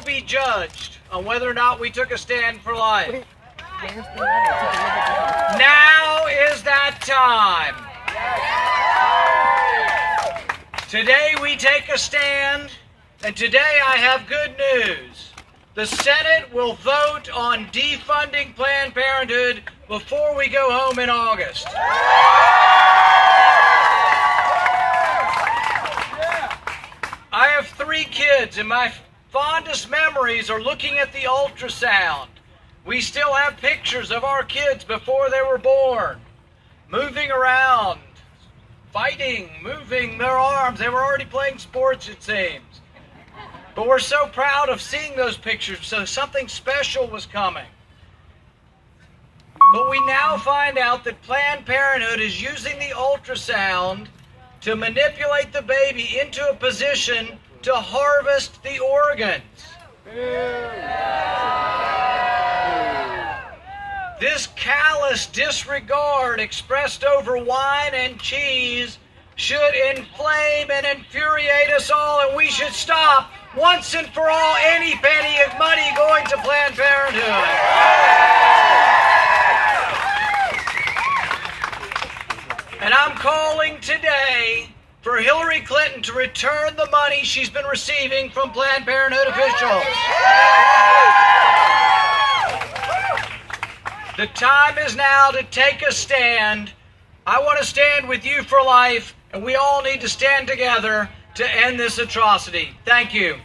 be judged on whether or not we took a stand for life. Now is that time. Today we take a stand, and today I have good news. The Senate will vote on defunding Planned Parenthood before we go home in August. I have 3 kids, and my fondest memories are looking at the ultrasound. We still have pictures of our kids before they were born, moving around, fighting, moving their arms. They were already playing sports, it seems. But we're so proud of seeing those pictures, so something special was coming. But we now find out that Planned Parenthood is using the ultrasound to manipulate the baby into a position to harvest the organs. This callous disregard expressed over wine and cheese should inflame and infuriate us all, and we should stop once and for all any penny of money going to Planned Parenthood. And I'm calling today for Hillary Clinton to return the money she's been receiving from Planned Parenthood officials. The time is now to take a stand. I want to stand with you for life, and we all need to stand together to end this atrocity. Thank you.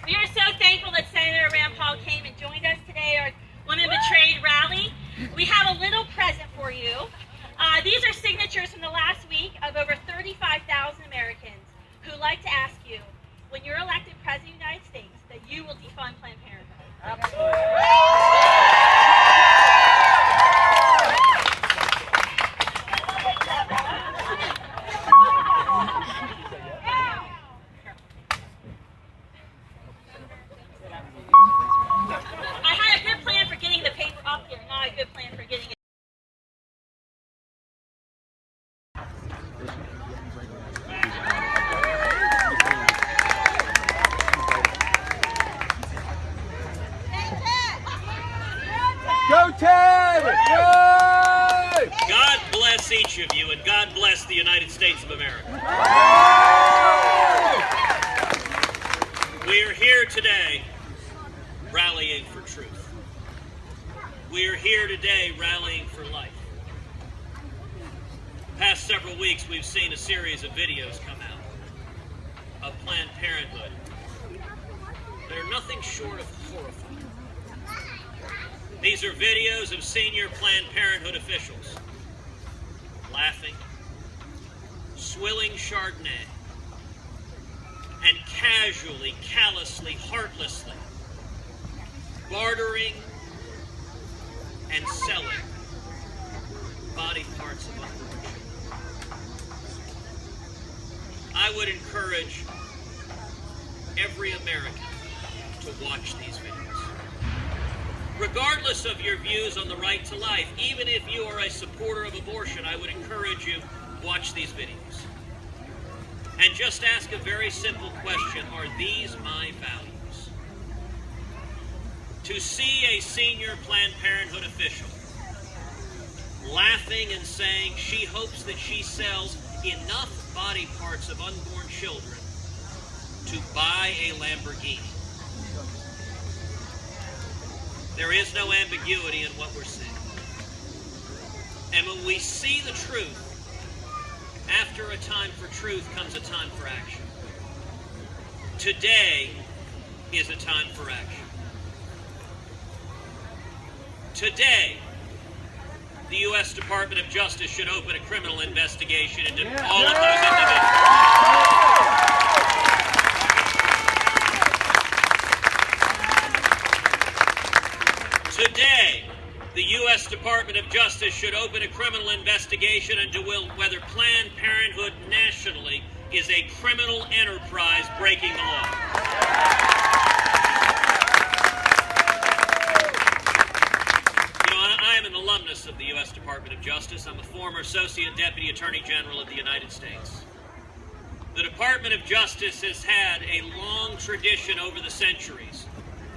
We are so thankful that Senator Rand Paul came and joined us today at our Women Betrayed rally. We have a little present for you. These are signatures from the last week of over 35,000 Americans who like to ask you, when you're elected President of the United States, that you will defund Planned Parenthood. Absolutely. I had a good plan for getting the paper up here, not a good plan for getting it. Go Ted! Go! God bless each of you, and God bless the United States of America. We are here today rallying for truth. We are here today rallying for life. The past several weeks, we've seen a series of videos come out of Planned Parenthood that are nothing short of horrifying. These are videos of senior Planned Parenthood officials laughing, swilling Chardonnay, and casually, callously, heartlessly bartering and selling body parts of unborn children. I would encourage every American to watch these videos. Regardless of your views on the right to life, even if you are a supporter of abortion, I would encourage you to watch these videos. And just ask a very simple question: are these my values? To see a senior Planned Parenthood official laughing and saying she hopes that she sells enough body parts of unborn children to buy a Lamborghini. There is no ambiguity in what we're seeing. And when we see the truth, after a time for truth comes a time for action. Today is a time for action. Today, the U.S. Department of Justice should open a criminal investigation into all of those individuals. Today, the U.S. Department of Justice should open a criminal investigation into whether Planned Parenthood nationally is a criminal enterprise breaking the law. You know, I am an alumnus Office of the U.S. Department of Justice. I'm a former Associate Deputy Attorney General of the United States. The Department of Justice has had a long tradition over the centuries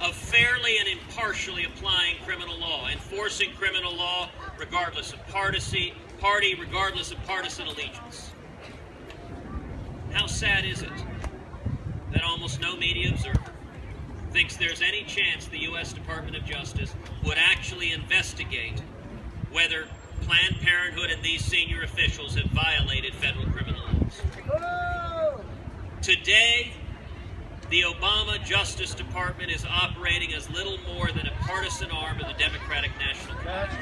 of fairly and impartially applying criminal law, enforcing criminal law regardless of party, regardless of partisan allegiance. How sad is it that almost no media observer thinks there's any chance the U.S. Department of Justice would actually investigate whether Planned Parenthood and these senior officials have violated federal criminal laws? Today, the Obama Justice Department is operating as little more than a partisan arm of the Democratic National Committee.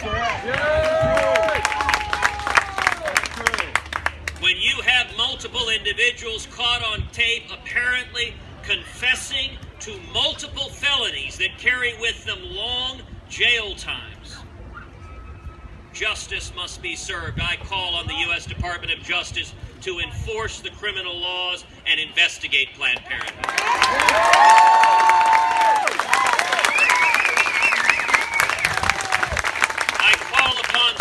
When you have multiple individuals caught on tape apparently confessing to multiple felonies that carry with them long jail times, justice must be served. I call on the U.S. Department of Justice to enforce the criminal laws and investigate Planned Parenthood. I call upon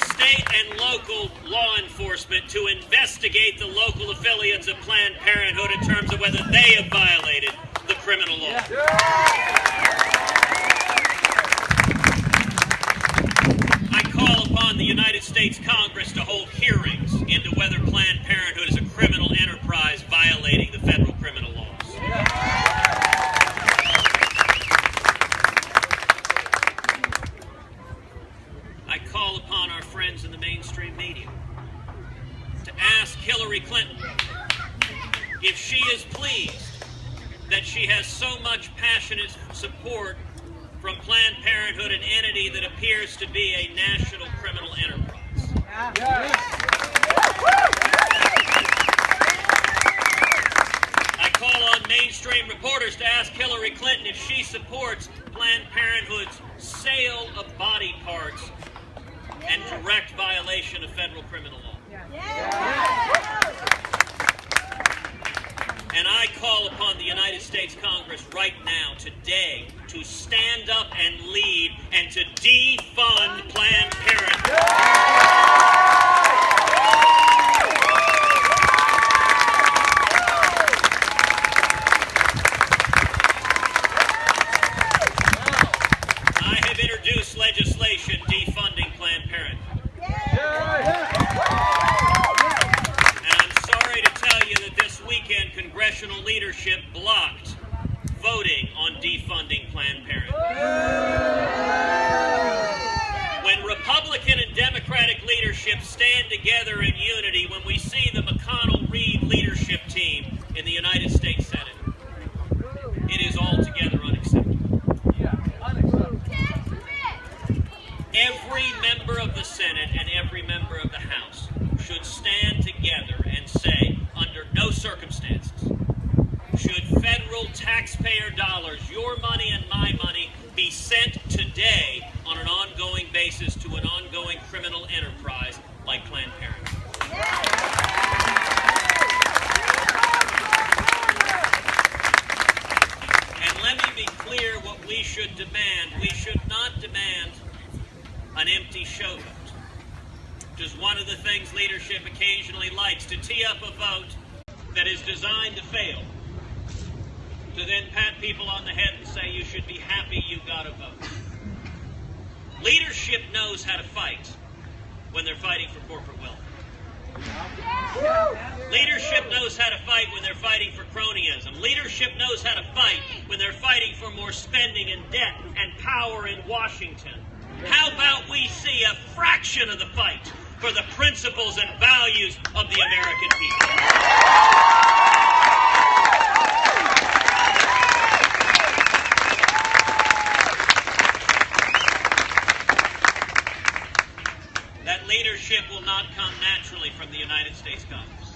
state and local law enforcement to investigate the local affiliates of Planned Parenthood in terms of whether they have violated the criminal law. I call upon the United States Congress to hold hearings into whether Planned Parenthood is a criminal enterprise violating the federal criminal laws. I call upon our friends in the mainstream media to ask Hillary Clinton if she is pleased that she has so much passionate support from Planned Parenthood, an entity that appears to be a national criminal enterprise. I call on mainstream reporters to ask Hillary Clinton if she supports Planned Parenthood's sale of body parts and direct violation of federal criminal law. And I call upon the United States Congress right now, today, to stand up and lead and to defund Planned Parenthood. I have introduced legislation defunding Planned Parenthood. Weekend, congressional leadership blocked voting on defunding Planned Parenthood. When Republican and Democratic leadership stand together in unity, when we see the McConnell-Reed leadership team in the United States Senate, it is altogether unacceptable. Every member of the Senate and every member of the House should stand together and say, under no circumstances should federal taxpayer dollars, your money and my money, be sent today on an ongoing basis to an ongoing criminal enterprise like Planned Parenthood. And let me be clear what we should demand. We should not demand an empty show vote. Which is one of the things leadership occasionally likes, to tee up a vote that is designed to fail, to then pat people on the head and say you should be happy you got a vote. Leadership knows how to fight when they're fighting for corporate wealth. Leadership knows how to fight when they're fighting for cronyism. Leadership knows how to fight when they're fighting for more spending and debt and power in Washington. How about we see a fraction of the fight for the principles and values of the American people? That leadership will not come naturally from the United States Congress,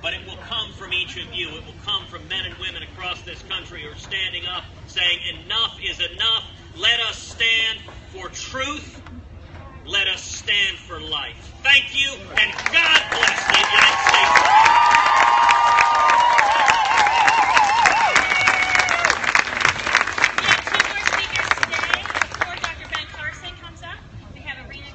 but it will come from each of you. It will come from men and women across this country who are standing up saying enough is enough. Let us stand for truth. Let us stand for life. Thank you, and God bless the United States. We have two more speakers today. Before Dr. Ben Carson comes up, we have Arena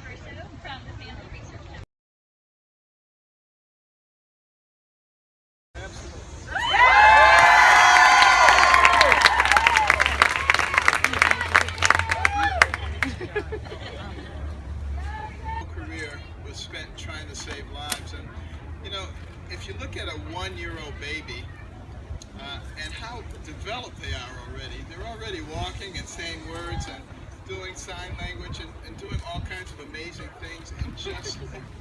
if you look at a 1-year-old baby and how developed they are already, they're already walking and saying words and doing sign language and doing all kinds of amazing things. And just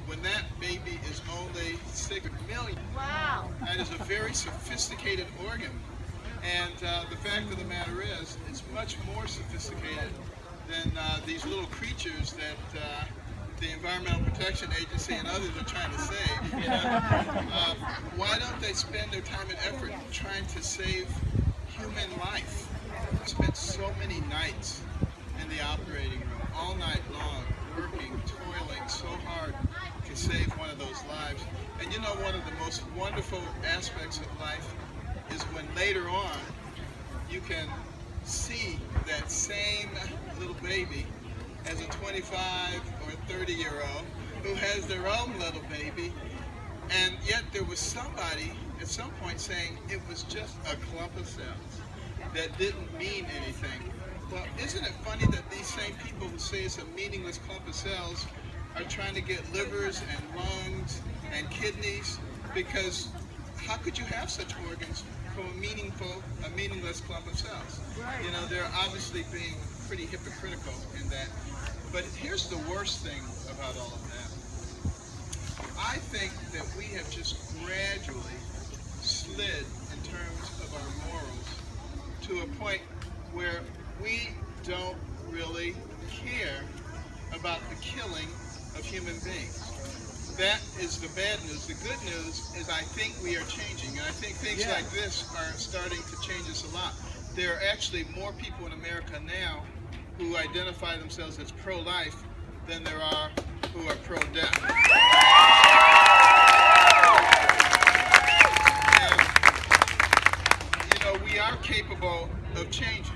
when that baby is only 6 million, wow, that is a very sophisticated organ. And the fact of the matter is, it's much more sophisticated than these little creatures that the Environmental Protection Agency and others are trying to save. You know? Why don't they spend their time and effort trying to save human life? I spent so many nights in the operating room, all night long, working, toiling so hard to save one of those lives. And you know, one of the most wonderful aspects of life is when later on you can see that same little baby as a 25 or 30-year-old who has their own little baby, and yet there was somebody at some point saying it was just a clump of cells that didn't mean anything. Well, isn't it funny that these same people who say it's a meaningless clump of cells are trying to get livers and lungs and kidneys? Because how could you have such organs from a meaningless clump of cells? You know, they're obviously being pretty hypocritical in that. But here's the worst thing about all of that. I think that we have just gradually slid in terms of our morals to a point where we don't really care about the killing of human beings. That is the bad news. The good news is I think we are changing, and I think things like this are starting to change us a lot. There are actually more people in America now who identify themselves as pro-life than there are who are pro-death. And, you know, we are capable of changing.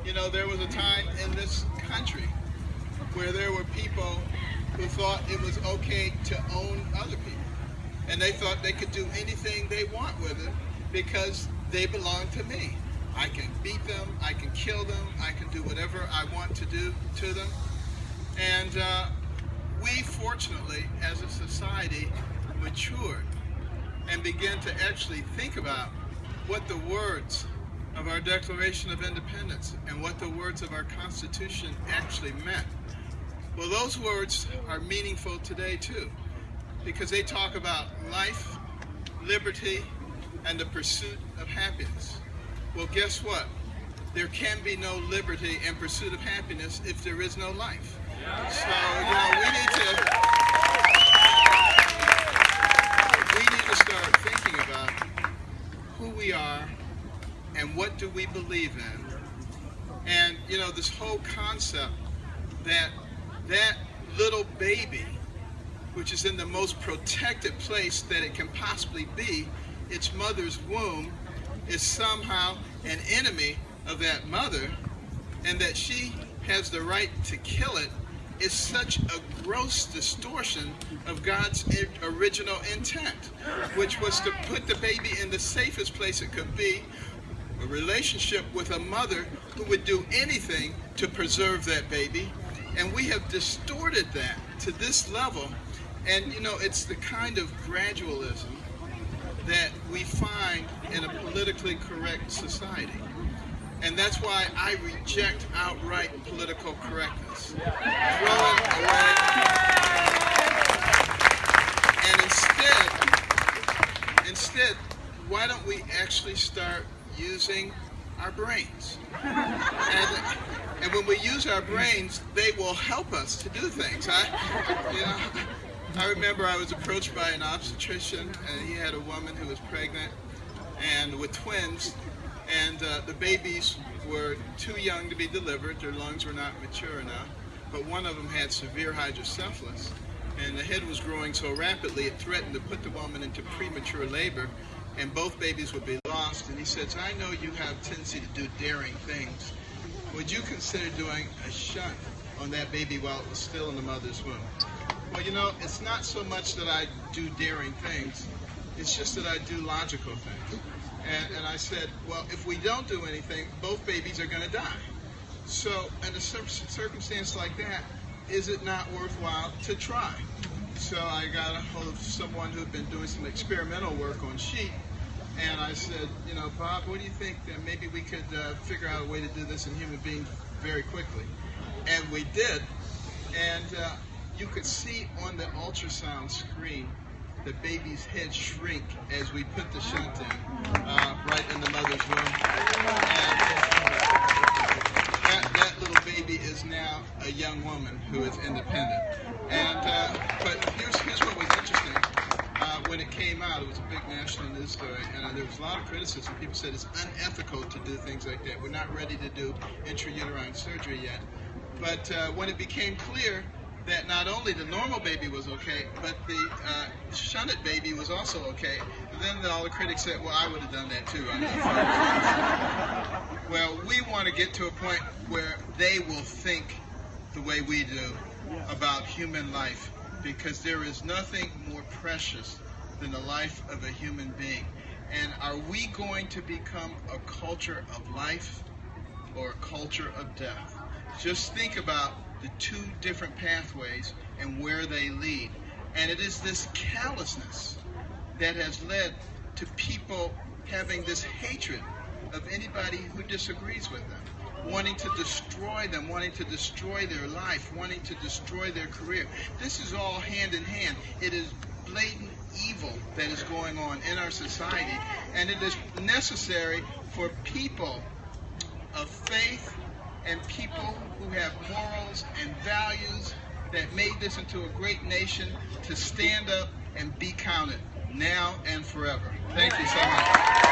You know, there was a time in this country where there were people who thought it was okay to own other people. And they thought they could do anything they want with it because they belong to me. I can beat them, I can kill them, I can do whatever I want to do to them. And we fortunately, as a society, matured and began to actually think about what the words of our Declaration of Independence and what the words of our Constitution actually meant. Well, those words are meaningful today too, because they talk about life, liberty, and the pursuit of happiness. Well, guess what? There can be no liberty and pursuit of happiness if there is no life. So, you know, we need to start thinking about who we are and what do we believe in. And, you know, this whole concept that that little baby, which is in the most protected place that it can possibly be, its mother's womb, is somehow an enemy of that mother, and that she has the right to kill it, is such a gross distortion of God's original intent, which was to put the baby in the safest place it could be, a relationship with a mother who would do anything to preserve that baby. And we have distorted that to this level. And you know, it's the kind of gradualism that we find in a politically correct society. And that's why I reject outright political correctness. Throw it away. And instead, why don't we actually start using our brains? And when we use our brains, they will help us to do things. I remember I was approached by an obstetrician, and he had a woman who was pregnant and with twins, and the babies were too young to be delivered. Their lungs were not mature enough, but one of them had severe hydrocephalus, and the head was growing so rapidly it threatened to put the woman into premature labor, and both babies would be lost. And he says, I know you have a tendency to do daring things. Would you consider doing a shunt on that baby while it was still in the mother's womb? Well, you know, it's not so much that I do daring things, it's just that I do logical things. And I said, well, if we don't do anything, both babies are going to die. So in a circumstance like that, is it not worthwhile to try? so I got a hold of someone who'd been doing some experimental work on sheep, and I said, you know, Bob, what do you think that maybe we could figure out a way to do this in human beings very quickly? And we did, and you could see on the ultrasound screen the baby's head shrink as we put the shunt in, right in the mother's womb. And that little baby is now a young woman who is independent. And but here's what was interesting. When it came out, it was a big national news story, and there was a lot of criticism. People said it's unethical to do things like that. We're not ready to do intrauterine surgery yet. But when it became clear that not only the normal baby was okay, but the shunted baby was also okay, then all the critics said, well, I would have done that too. Well, we want to get to a point where they will think the way we do about human life, because there is nothing more precious than the life of a human being. And are we going to become a culture of life or a culture of death? Just think about the two different pathways and where they lead. And it is this callousness that has led to people having this hatred of anybody who disagrees with them, wanting to destroy them, wanting to destroy their life, wanting to destroy their career. This is all hand in hand. It is blatant evil that is going on in our society, and it is necessary for people of faith and people who have morals and values that made this into a great nation to stand up and be counted now and forever. Thank you so much.